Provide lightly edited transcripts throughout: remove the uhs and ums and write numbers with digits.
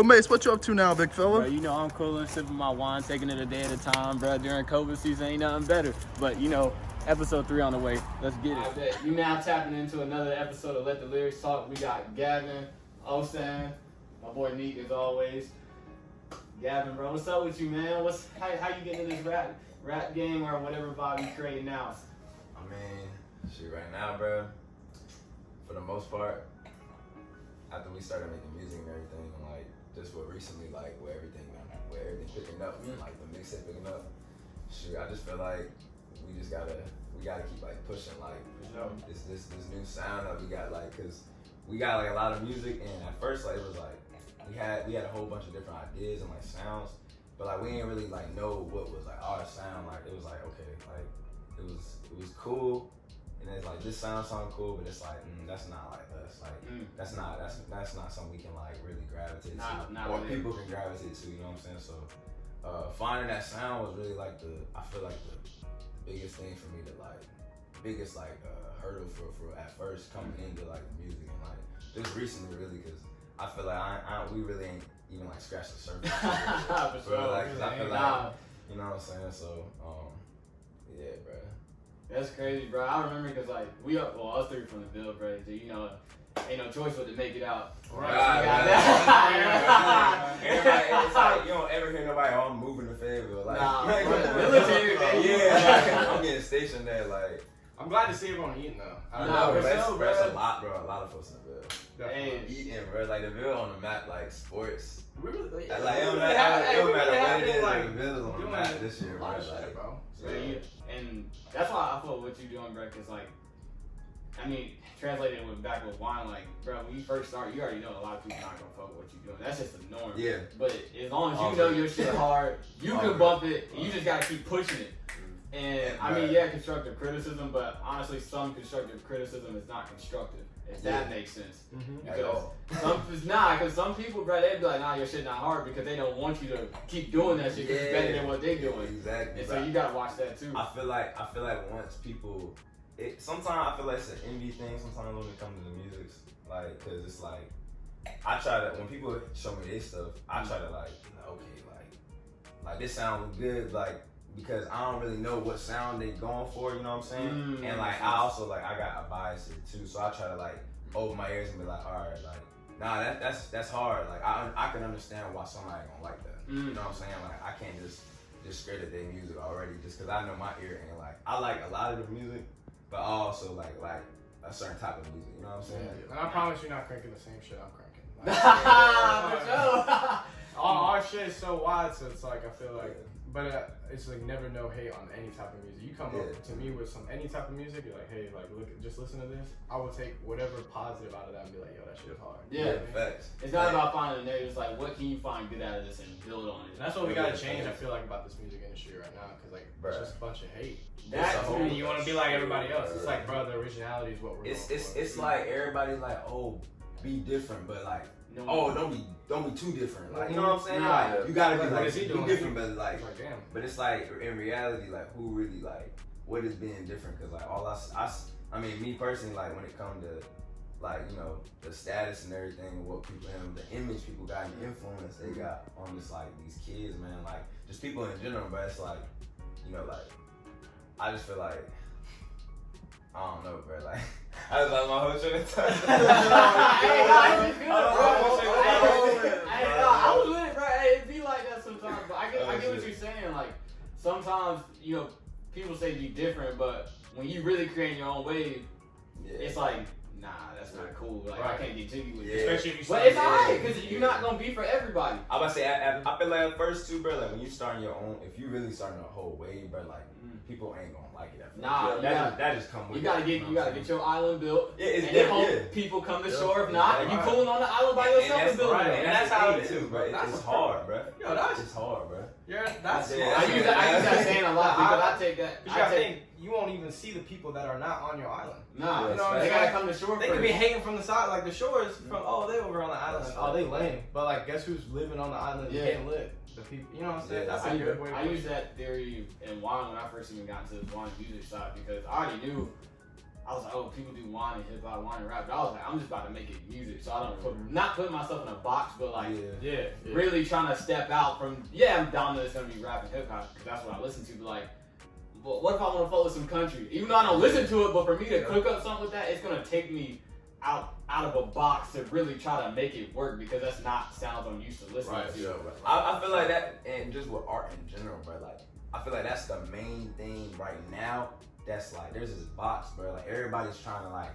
Well, Mace, what you up to now, big fella? Bro, you know I'm cooling, sipping my wine, taking it a day at a time, bro. During COVID season, ain't nothing better. But, you know, episode 3 on the way. Let's get it. I bet. You now tapping into another episode of Let the Lyrics Talk. We got Gavin, Osan, my boy Neek as always. Gavin, bro, what's up with you, man? How you getting into this rap game or whatever vibe you creating now? I mean, shit, right now, bro, for the most part, after we started making music and everything, like, just for recently, like, where everything picking up, like, the mixtape picking up, shoot, I just feel like we gotta keep, like, pushing, like, this new sound that we got, like, cause we got, like, a lot of music, and at first, like, it was, like, we had a whole bunch of different ideas and, like, sounds, but, like, we didn't really, like, know what was, like, our sound, like, it was, like, okay, like, it was cool, and it's, like, this sounds cool, but it's, like, that's not, like, us, like, that's not something we can, like, really gravitate to, or really. People can gravitate to, you know what I'm saying, so, finding that sound was really, like, I feel like the biggest thing for me to, like, hurdle for at first coming into, like, the music, and, like, just recently, really, because I feel like we really ain't even, like, scratched the surface. For sure. Like, cause I feel like, you know what I'm saying, so, yeah, bro. That's crazy, bro. I remember because, like, us three from the Ville, bro, so, you know, ain't no choice but to make it out. Right. It's like, you don't ever hear nobody, I'm moving to Fayetteville. Like, military, man. Yeah, I'm getting stationed there, like. I'm glad to see everyone eating, though. I know, bro. That's a lot, bro. A lot of folks in the Ville. Hey. Eating, bro. Like, the Ville on the map, like, sports. Really? Like, it don't matter what it is, like, the Ville is on the map this year, bro. Like, bro. So, and that's why I feel what you're doing, bro, because, like, I mean, translating it back with wine, like, bro, when you first start, you already know a lot of people not gonna fuck with what you're doing. That's just the norm. Yeah. But as long as you know your shit hard, you can bump it, and you just gotta keep pushing it. And I mean, yeah, constructive criticism, but honestly, some constructive criticism is not constructive. If that makes sense. Because some people, bro, they'd be like, nah, your shit not hard because they don't want you to keep doing that shit because it's better than what they doing. Exactly. And so you gotta watch that too. I feel like once people, sometimes I feel like it's an envy thing. Sometimes when it comes to the music, like, cause it's like, I try to, when people show me their stuff, I try to like okay, like this sounds good, like. Because I don't really know what sound they going for, you know what I'm saying? And like I also like I got a bias here too, so I try to like open my ears and be like, all right, like nah, that's hard. Like I can understand why somebody gonna like that. You know what I'm saying? Like I can't just discredit their music already just because I know my ear ain't like. I like a lot of the music, but I also like a certain type of music. You know what I'm saying? And I promise you're not cranking the same shit I'm cranking. For sure. Our shit is so wide, so it's like I feel like. But it's like never no hate on any type of music. You come up to me with any type of music, you're like, hey, like look, just listen to this. I will take whatever positive out of that and be like, yo, that shit is hard. Yeah, facts. It's not about finding the negative. It's like, what can you find good out of this and build on it. And that's what we gotta change. I feel like about this music industry right now, because like it's just a bunch of hate. And you want to be like everybody else. It's like, bro, the originality is what we're. It's like everybody's like, oh, be different, but like. Oh, don't be too different. Like, you know what I'm saying? Like, you gotta be like, be different, but like, but it's like in reality, like, who really like, what is being different? Cause like all I mean, me personally, like when it comes to like, you know, the status and everything, what people, the image people got and the influence they got on this like these kids, man, like just people in general, but it's like, you know, like I just feel like. I don't know, bro. Like, I was like my whole train of thought. I was with it, bro. It be like that sometimes, but I get what you're saying. Like, sometimes, you know, people say be different, but when you really create your own wave, it's like, nah, that's not cool. Like, I can't continue with it. Especially if you start. But it's alright, because you're not gonna be for everybody. I about to say, I feel like at first too, bro. Like when you starting your own, if you really starting a whole wave, bro, like people ain't gonna like it. That just come with. You gotta get your island built. Yeah, it's and then hope people come to shore. If not, you cooling on the island by yourself and building it. And that's how it is, bro. It's hard, bro. Yo, that's it's hard, bro. Yeah, that's. I use that saying a lot because I take that. I think you won't even see the people that are not on your island. Nah, you know they gotta come to shore. They could be hating from the side, like the shores from. Oh, they over on the island. Oh, they lame. But like, guess who's living on the island and can't live? The people, you know what I'm saying? That's a good way. I use that theory in wine when I first even got into this wine music side because I already knew I was like, oh, people do wine and hip hop, wine and rap. But I was like, I'm just about to make it music, so I don't not put myself in a box, but like really trying to step out from. Yeah, I'm down that it's gonna be rap and hip hop because that's what I listen to. But like, what if I want to follow some country? Even though I don't listen to it, but for me to cook up something with that, it's gonna take me out of a box to really try to make it work because that's not sounds I'm used to listening to. Yeah, I feel like that, and just with art in general, bro. Like, I feel like that's the main thing right now. That's like, there's this box, bro. Like, everybody's trying to like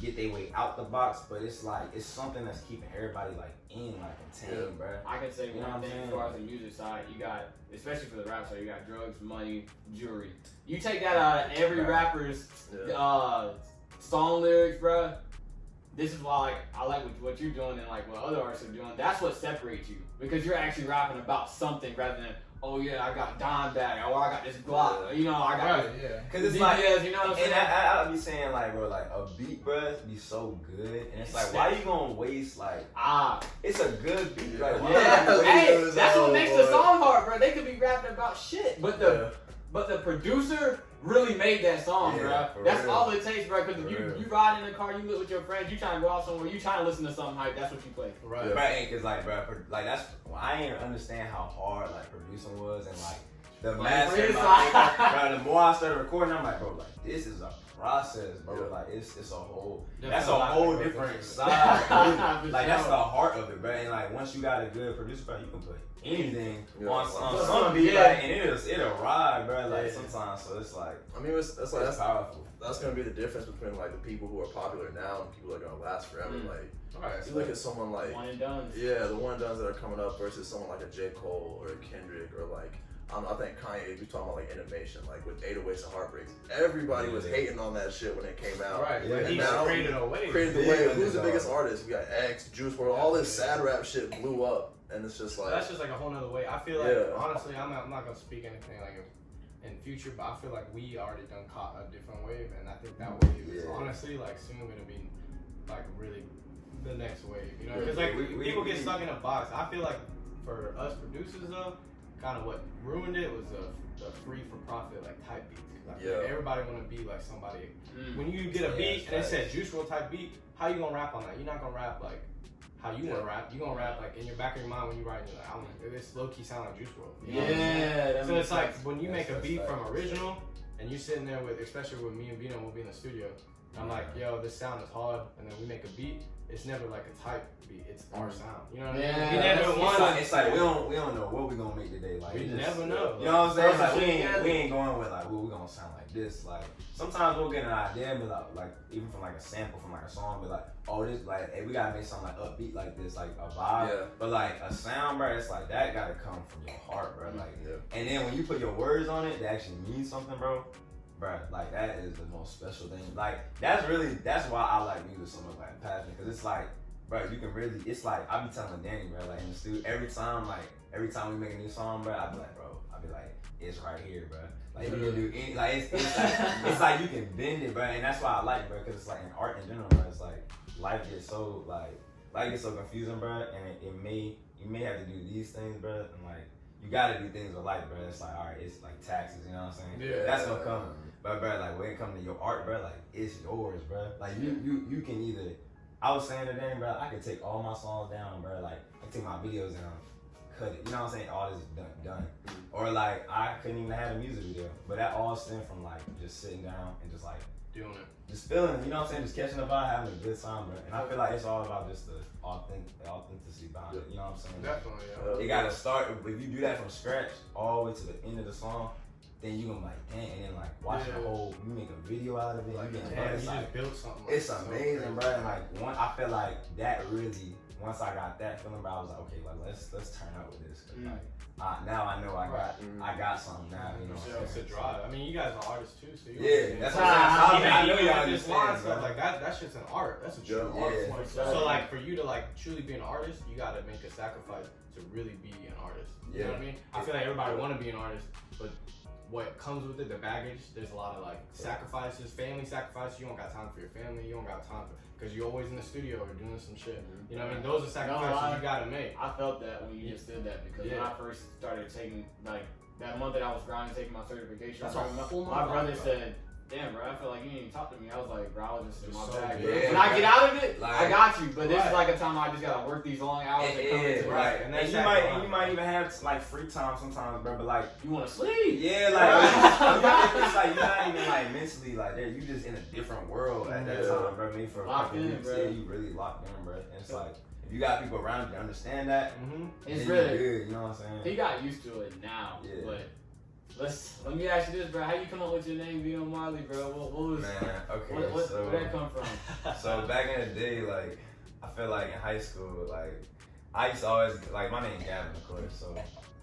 get their way out the box, but it's like it's something that's keeping everybody like in, like contained, bro. I can say one thing as far as the music side, you got, especially for the rap side, you got drugs, money, jewelry. You take that out of every rapper's song lyrics, bro. This is why like I like what you're doing and like what other artists are doing. That's what separates you because you're actually rapping about something rather than, oh yeah, I got dime bag, or I got this Glock, you know, I got Cause it's like, you know what I'm saying? And I'll be saying like, bro, like a beat, bro, be so good, and it's like, why you gonna waste like, it's a good beat, like, hey, that's what makes the song hard, bro. They could be rapping about shit, but the producer really made that song, bro. That's all it takes, bro. Because if you ride in the car, you live with your friends, you trying to go out somewhere, you trying to listen to something hype, that's what you play. Right. Right, cause like, bro, like that's, I didn't understand how hard like producing was, and like the master, bro, the more I started recording, I'm like, bro, like this is a process, bro. Like it's a whole, that's a whole different side. Like that's the heart of it, bro. And like once you got a good producer, bro, you can put anything on some beat, like, and it'll ride, bro. Like sometimes, so it's like, I mean, that's powerful. That's gonna be the difference between like the people who are popular now and people that are gonna last forever. Like, you look at someone like one and done. Yeah, the one and dones that are coming up versus someone like a J. Cole or a Kendrick or like, I think Kanye, we talking about like innovation, like with 808s and Heartbreaks. Everybody was hating on that shit when it came out. Right, and he now, created a wave. Who's the biggest artist? We got X, Juice WRLD, all this sad rap shit blew up, and it's just like that's just like a whole nother way. I feel like honestly, I'm not gonna speak anything like in future, but I feel like we already done caught a different wave, and I think that wave is honestly like soon gonna be like really the next wave, you know? Because like people get stuck in a box. I feel like for us producers though, kind of what ruined it was the free for profit like type beats. Cause I feel like everybody want to be like somebody. When you get a beat and it said Juice WRLD type beat, how you gonna rap on that? You're not gonna rap like how you want to rap. You gonna rap like in your back of your mind when you write. You're like, this low key sound like Juice WRLD. You know so it's like when you make a beat from original and you sitting there with, especially with me and Vino, we'll be in the studio. I'm like, yo, this sound is hard, and then we make a beat. It's never like a type beat. It's our sound. You know what I mean? We never won. It's like we don't know what we gonna make today. Like we never know. You know what I'm saying? Like we ain't going with like, well, we gonna sound like this. Like sometimes we'll get an idea, but like even from like a sample from like a song, be like, oh, this like, hey, we gotta make something like upbeat like this, like a vibe. Yeah. But like a sound, bro, it's like that gotta come from your heart, bro. Like, and then when you put your words on it, that actually means something, bro. Bro, like that is the most special thing. Like that's why I like music so much, like passion, because it's like, bro, you can really, it's like I be telling Danny, bro, like in the studio every time we make a new song, bro, I be like, it's right here, bro. Like you can do any, like it's like it's like you can bend it, bro, and that's why I like it, bro, because it's like in art in general, bro, it's like life gets so confusing, bro, and you may have to do these things, bro, and like you gotta do things with life, bro. It's like, all right, it's like taxes, you know what I'm saying? Yeah, that's gonna come. But bro, like when it comes to your art, bro, like it's yours, bro. Like you can either, I was saying today, bro, I could take all my songs down, bro. Like I can take my videos down, cut it. You know what I'm saying? All this is done. Or like I couldn't even have a music video, but that all stemmed from like just sitting down and just like doing it, just feeling. You know what I'm saying? Just catching the vibe, having a good time, bro. And I feel like it's all about just the authenticity behind it. You know what I'm saying? Definitely. Yeah. It gotta start. If you do that from scratch all the way to the end of the song, then you gonna be like, dang, and then like watch the whole, you make a video out of it. Like, you just built something. It's amazing, bro. And like I feel like that really, once I got that feeling, bro, I was like, okay, like let's turn out with this. Cause like now I know I got something now. You know, it's a drive. I mean, you guys are artists too, so that's what I'm saying. I know y'all just line stuff like that. That shit's an art. That's a true art. So like for you to like truly be an artist, you gotta make a sacrifice to really be an artist. You know what I mean? I feel like everybody wanna be an artist, but what comes with it, the baggage, there's a lot of like sacrifices, family sacrifices. You don't got time for your family. You don't got time for, because you're always in the studio or doing some shit. You know what I mean? Those are sacrifices you gotta make. I felt that when you just did that, because when I first started taking, like that month that I was grinding, taking my certification, that's my brother said, damn, bro, I feel like you didn't even talk to me. I was like, bro, I was just in my So bag. good. When I get out of it, Like, I got you. But this is right. like a time I just gotta work these long hours and come into right. it. And that's you that might, grind. and you might even have like free time sometimes, bro. But like, You wanna sleep? yeah, like it's like you're not even like mentally like there. You just in a different world at that time, bro. Me for a Locked couple in, weeks, bro. yeah, you really locked in, bro. And it's like if you got people around you that understand that, It's then really. you good. You know what I'm saying? He got used to it now. Yeah. But let me ask you this, bro. How you come up with your name, Vino Marley, bro? What was Man, okay, where that come from? So back in the day, like I feel like in high school, like I used to always like my name Gavin, of course, so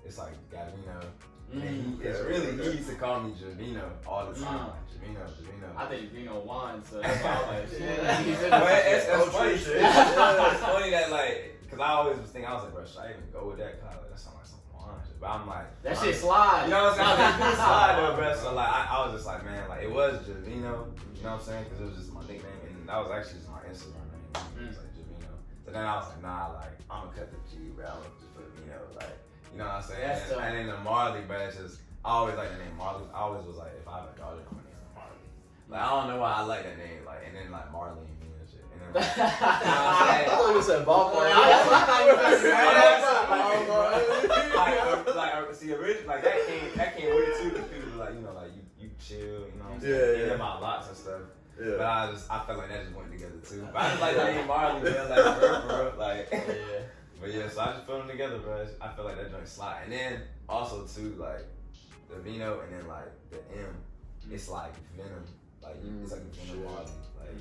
it's like Gavino. And it's really he used to call me Javino all the time, like Javino. I think Vino won, so that's why I was like, shit. But it's funny. It's funny that like, cause I always was thinking, I was like, bro, should I even go with that? Cause that sounds like some wine shit. But I'm like, That shit slide. you know what I'm saying? It slide though, bro. So like, I was just like, man, like it was Javino. You know what I'm saying? Cause it was just my nickname, and that was actually just my Instagram name. It was like Javino. So then I was like, nah, like I'm gonna cut the G, bro. I'm gonna just put Vino, like. You know what I'm saying? That's And then the Marley, but it's just, I always like the name Marley. I always was like, if I have a daughter, I'm gonna name her Marley. Like, I don't know why I like that name. Like, and then like Marley and me and shit. And then, like, you know what I'm I saying? thought you said ballpark. See, originally, like that came with it too, because people were like, you know, like you chill, you know what I'm saying? Yeah, You yeah. get my lots and stuff. Yeah. But I felt like that just went together too. But I just like the name Marley, man, like for real, like. Yeah. But yeah, so I just put them together, bro. I feel like that joint slide. And then also too, like the Vino and then like the M, it's like Venom. Like it's like Venom Marley. Like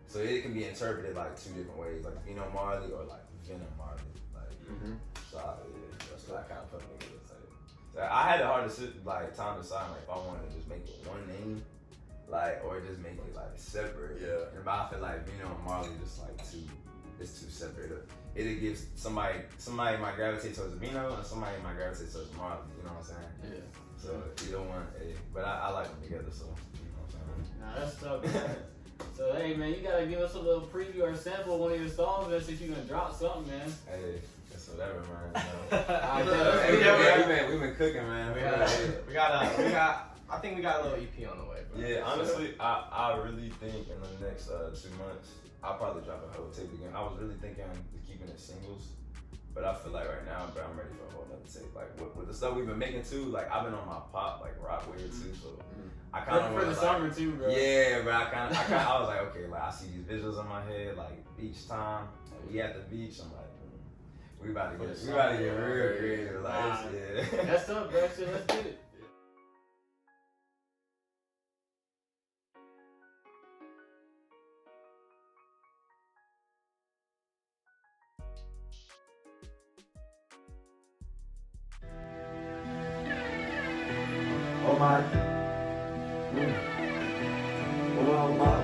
so it can be interpreted like two different ways, like Vino Marley or like Venom Marley. Like so that's what I kind of put them together. So I had a hard time to decide like if I wanted to just make it one name, like or just make it like separate. Yeah. And but I feel like Vino and Marley just like it's too separate. It'll give somebody might gravitate towards Vino and somebody might gravitate towards Marley. You know what I'm saying? Yeah. So either one, but I like them together. So you know what I'm saying? Nah, that's tough, man. So hey, man, you gotta give us a little preview or sample of one of your songs, man, since you gonna drop something, man. Hey, it's whatever, man. We've been cooking, man. I think we got a little EP on the way, bro. Yeah, honestly, I really think in the next 2 months, I'll probably drop a whole tape again. I was really thinking of keeping it singles, but I feel like right now, bro, I'm ready for a whole nother tape. Like with the stuff we've been making too, like I've been on my pop, like rock wave too, so I kind of for the summer too, bro. Yeah, bro. I was like, okay, like I see these visuals in my head, like beach time. Like, we at the beach. I'm like, we about to get real creative. Like, yeah. That's tough, bro. Shit, let's get it. Oh my. Oh my.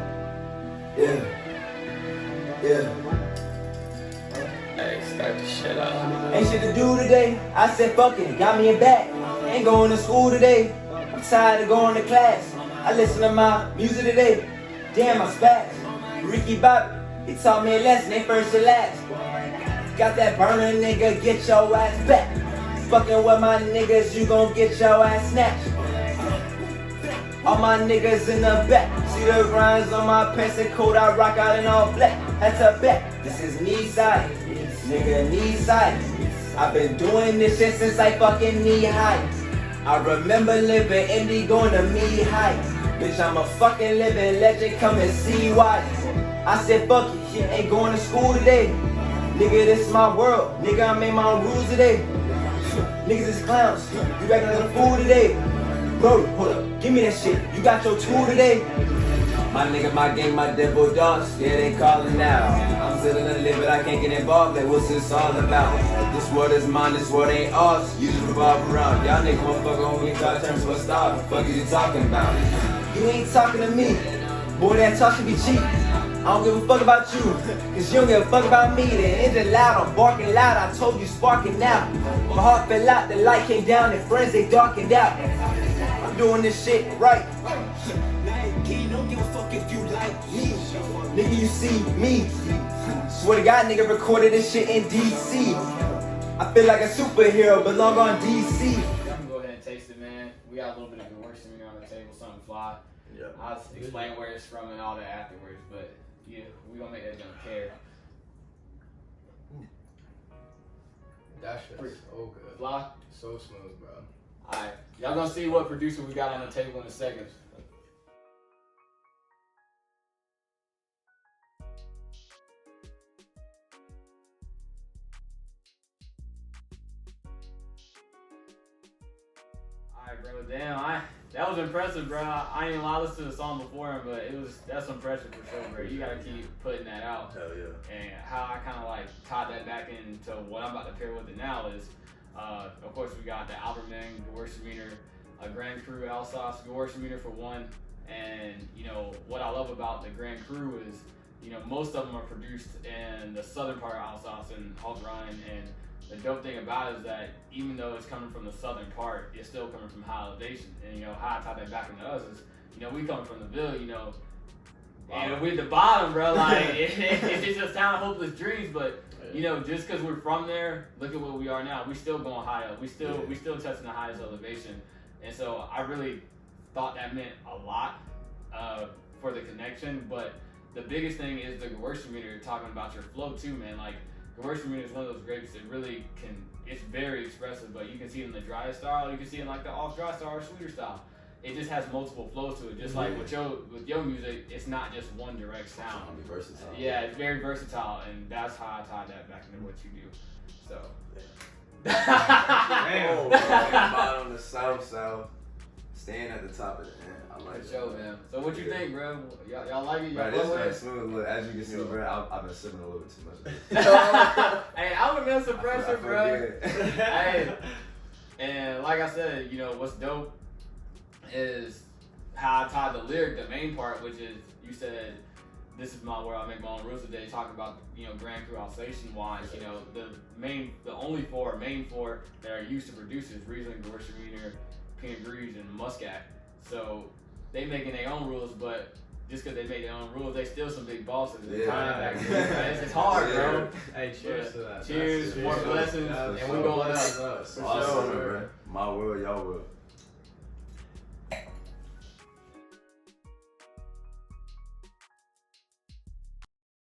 Yeah. Hey, start the shit up. Ain't shit to do today. I said fuck it, got me a bag. Ain't going to school today. I'm tired of going to class. I listen to my music today. Damn, my spaz. Ricky Bobby, he taught me a lesson, they first and last. Got that burner, nigga, get your ass back. Fucking with my niggas, you gon' get your ass snatched. All my niggas in the back. See the grinds on my pants and coat, I rock out in all black. That's a bet, this is knee side. Nigga, knee side. I've been doing this shit since I fucking knee high. I remember living indie going to me high. Bitch, I'm a fucking living legend, come and see why. I said fuck it, ain't going to school today. Nigga, this is my world. Nigga, I made my own rules today. Niggas is clowns. You acting like a fool today. Bro, hold up, give me that shit. You got your tool today. My nigga, my gang, my devil dogs. Yeah, they calling now. I'm still in the live, but I can't get involved. Like, what's this all about? This world is mine, this world ain't ours. You just revolve around. Y'all niggas motherfucker when we try to turn to a star. Fuck is you talking about? You ain't talking to me. Boy, that talk should be cheap. I don't give a fuck about you, cause you don't give a fuck about me. The engine loud, I'm barking loud, I told you sparking out. My heart fell out, the light came down, and friends they darkened out. I'm doing this shit right. Don't give a fuck if you like me. Nigga, you see me. Swear to God, nigga, recorded this shit in DC. I feel like a superhero, belong on DC. Y'all can go ahead and taste it, man. We got a little bit of good work here on the table, something fly. Yeah. I'll explain where it's from and all that afterwards, but yeah, we gonna make that gonna care. That shit's so good. Fly. So smooth, bro. Alright, y'all gonna see what producer we got on the table in a second. Alright, bro. Damn, that was impressive, bro. I ain't allowed to listen to the song before him, but that's impressive for sure, bro. You gotta keep putting that out. Hell yeah. And how I kind of like tied that back into what I'm about to pair with it now is, of course, we got the Alberman, Gewürztraminer, Grand Cru Alsace, Gewürztraminer for one. And, you know, what I love about the Grand Cru is, you know, most of them are produced in the southern part of Alsace and Haut-Rhine. And the dope thing about it is that even though it's coming from the southern part, it's still coming from high elevation. And, you know, how I tie that back into us is, you know, we come from the Ville, you know, and we're at the bottom, bro. Like, it's just town of hopeless dreams. But, you know, just because we're from there, look at what we are now. We still going high up. We still touching the highest elevation. And so I really thought that meant a lot for the connection. But the biggest thing is the Gewürztraminer, talking about your flow too, man. Like, Gewürztraminer is one of those grapes that really can, it's very expressive, but you can see it in the dry style, you can see it in like the off-dry style or sweeter style. It just has multiple flows to it. Just like with your music, it's not just one direct sound. It's versatile. Yeah, it's very versatile, and that's how I tie that back into what you do. So. Damn. Bottom, the south, staying at the top of the end. I like Good it. show, man. So what you think, bro? Y'all like it? Bro, Y'all this fuck with is it? smooth. Look, as you can see, bro, I've been sipping a little bit too much of this. Hey, I'm a meal suppressor, I feel bro. good. Hey, and like I said, you know what's dope is how I tied the lyric, the main part, which is you said, "This is my world. I make my own rules today." Talking about, you know, Grand Cru Alsatian wines. You know, the only main four that are used to produce is Riesling, Gewürztraminer, Pinot Gris, and Muscat. So they making their own rules, but just because they make their own rules, they still some big bosses. Yeah. It's hard, bro. Hey, cheers to that. Cheers, more blessings, and we going up. Awesome, bro. My world, y'all world.